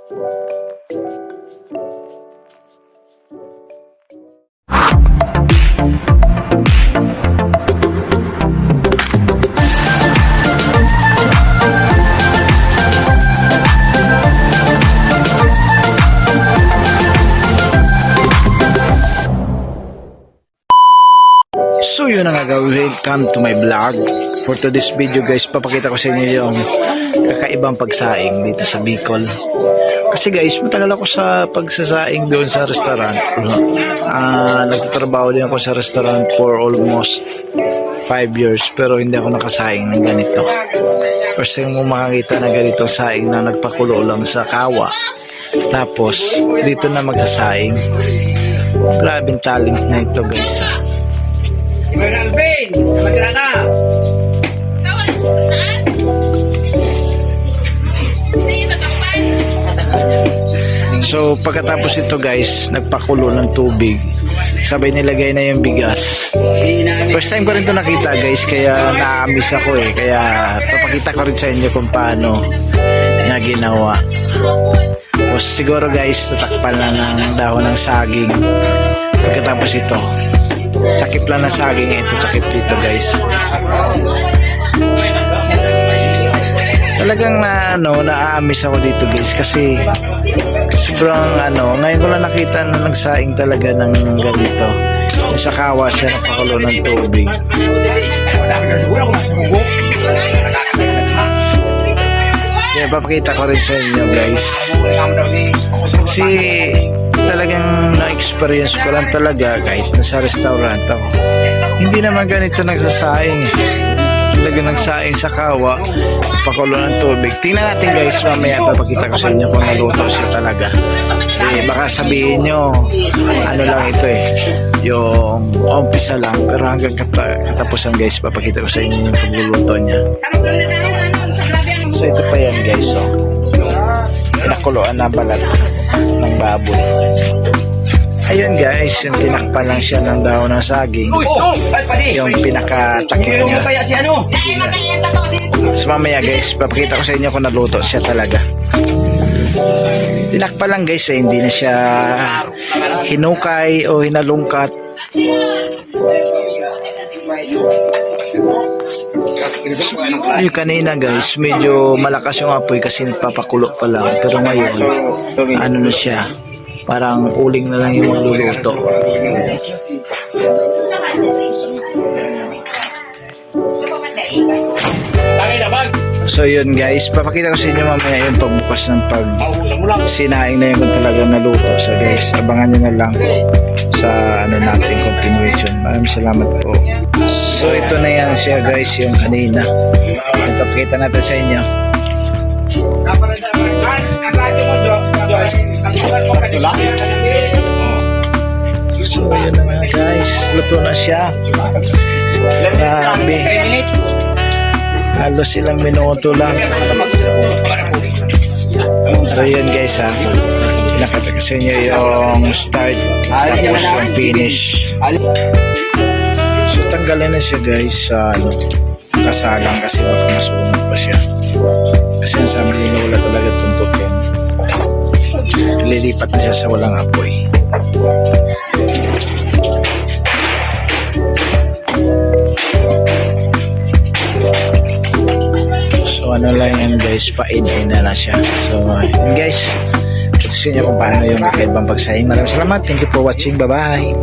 So yun na nga guys, welcome to my vlog. For today's video guys, papakita ko sa inyo yung kakaibang pagsaing dito sa Bicol. Kasi guys, matagal ako sa pagsasaing doon sa restaurant. Nagtatrabaho din ako sa restaurant for almost 5 years, pero hindi ako nakasaing ng ganito. First time mo makakita na ganitong saing na nagpakulo lang sa kawa. Tapos dito na magsasaing. Grabing talent na ito guys. Alvin, magkira na. So pagkatapos ito guys, nagpakulo ng tubig, sabay nilagay na yung bigas. First time ko rin ito nakita guys, kaya na-miss ako kaya papakita ko rin sa inyo kung paano na ginawa. Tapos siguro guys, tatakpan lang ng dahon ng saging. Pagkatapos ito, takip lang ng saging, ito takip dito guys. Talagang na-aamis ako dito guys, kasi sobrang ngayon ko lang nakita na nagsaing talaga ng ganito. Sa kawa siya napakulo ng tubig. Kaya papakita ko rin sa inyo guys, kasi talagang na-experience ko lang talaga kahit nasa restaurant ako. Hindi naman ganito nagsasaing. Talaga nagsaing sa kawa, pakulo ng tubig. Tingnan natin guys, mamaya papakita ko sa inyo kung naluto siya talaga. Baka sabihin nyo, ano lang ito yung umpisa lang, pero hanggang katapusan guys, papakita ko sa inyo yung pagluluto niya. So ito pa yan guys, pinakuluan na balat ng baboy. Ayun guys, yung tinakpan lang siya ng dahon ng saging, yung pinakatakip niya. So mamaya guys, papakita ko sa inyo kung naluto siya talaga. Tinakpan lang guys, hindi na siya hinukay o hinalungkat. Yung kanina guys, medyo malakas yung apoy kasi nagpapakulo pa lang, pero ngayon ano na siya, parang uling na lang yung magluluto. So yun guys, papakita ko sa inyo mamaya yung pagbukas ng sinaing na yun kung talaga naluto. So guys, abangan nyo na lang sa natin continuation. Maraming salamat po. So ito na yan siya guys, yung kanina. Papakita natin sa inyo. So yun na nga guys, luto na siya. Grabe, halos ilang minuto lang. So yun guys, pinakita ko sa inyo yung start tapos yung finish. So tanggalin na siya guys sa kasalang, kasi baka masunog pa siya, kasi sabi nila wala talaga tuntut yan. Lilipat na siya sa walang apoy. So ano lang yan guys, pain-in na siya. So yun guys, ito sa inyo kung paano yung kakaibang pagsaing. Maraming salamat, thank you for watching, bye bye.